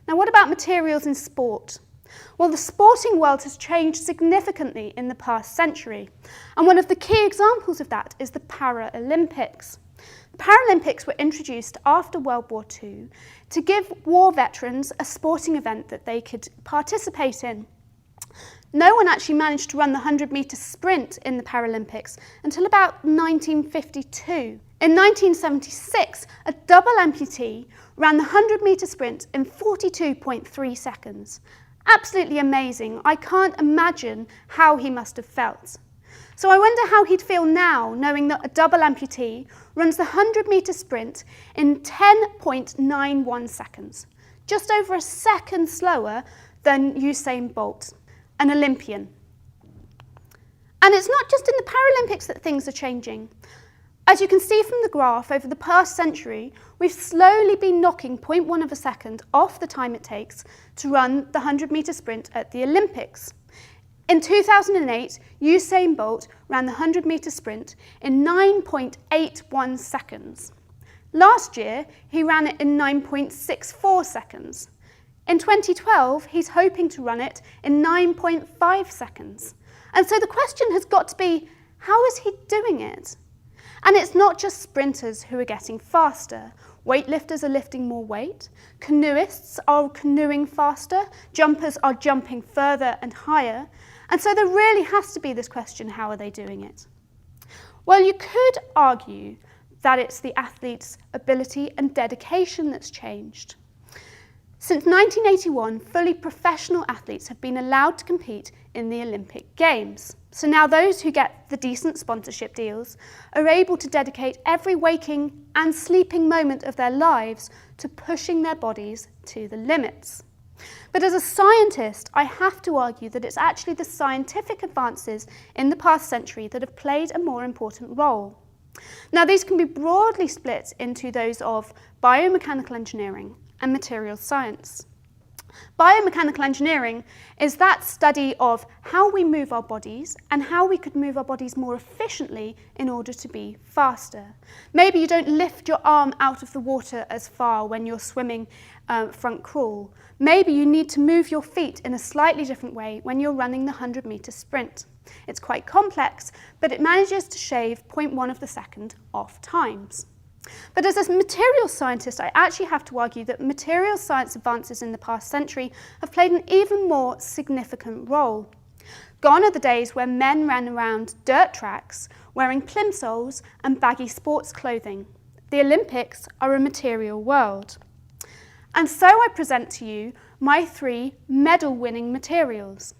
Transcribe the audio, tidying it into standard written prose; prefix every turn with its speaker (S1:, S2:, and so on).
S1: Now, what about materials in sport? Well, the sporting world has changed significantly in the past century, and one of the key examples of that is the Paralympics. The Paralympics were introduced after World War II to give war veterans a sporting event that they could participate in. No one actually managed to run the 100-metre sprint in the Paralympics until about 1952. In 1976, a double amputee ran the 100-metre sprint in 42.3 seconds. Absolutely amazing. I can't imagine how he must have felt. So I wonder how he'd feel now, knowing that a double amputee runs the 100-metre sprint in 10.91 seconds, just over a second slower than Usain Bolt, an Olympian. And it's not just in the Paralympics that things are changing. As you can see from the graph, over the past century, we've slowly been knocking 0.1 of a second off the time it takes to run the 100-metre sprint at the Olympics. In 2008, Usain Bolt ran the 100-metre sprint in 9.81 seconds. Last year, he ran it in 9.64 seconds. In 2012, he's hoping to run it in 9.5 seconds. And so the question has got to be, how is he doing it? And it's not just sprinters who are getting faster. Weightlifters are lifting more weight, canoeists are canoeing faster, jumpers are jumping further and higher. And so there really has to be this question, how are they doing it? Well, you could argue that it's the athlete's ability and dedication that's changed. Since 1981, fully professional athletes have been allowed to compete in the Olympic Games. So now those who get the decent sponsorship deals are able to dedicate every waking and sleeping moment of their lives to pushing their bodies to the limits. But as a scientist, I have to argue that it's actually the scientific advances in the past century that have played a more important role. Now, these can be broadly split into those of biomechanical engineering and materials science. Biomechanical engineering is that study of how we move our bodies and how we could move our bodies more efficiently in order to be faster. Maybe you don't lift your arm out of the water as far when you're swimming front crawl. Maybe you need to move your feet in a slightly different way when you're running the 100-metre sprint. It's quite complex, but it manages to shave 0.1 of the second off times. But as a materials scientist, I actually have to argue that materials science advances in the past century have played an even more significant role. Gone are the days where men ran around dirt tracks wearing plimsolls and baggy sports clothing. The Olympics are a material world. And so I present to you my 3 medal-winning materials.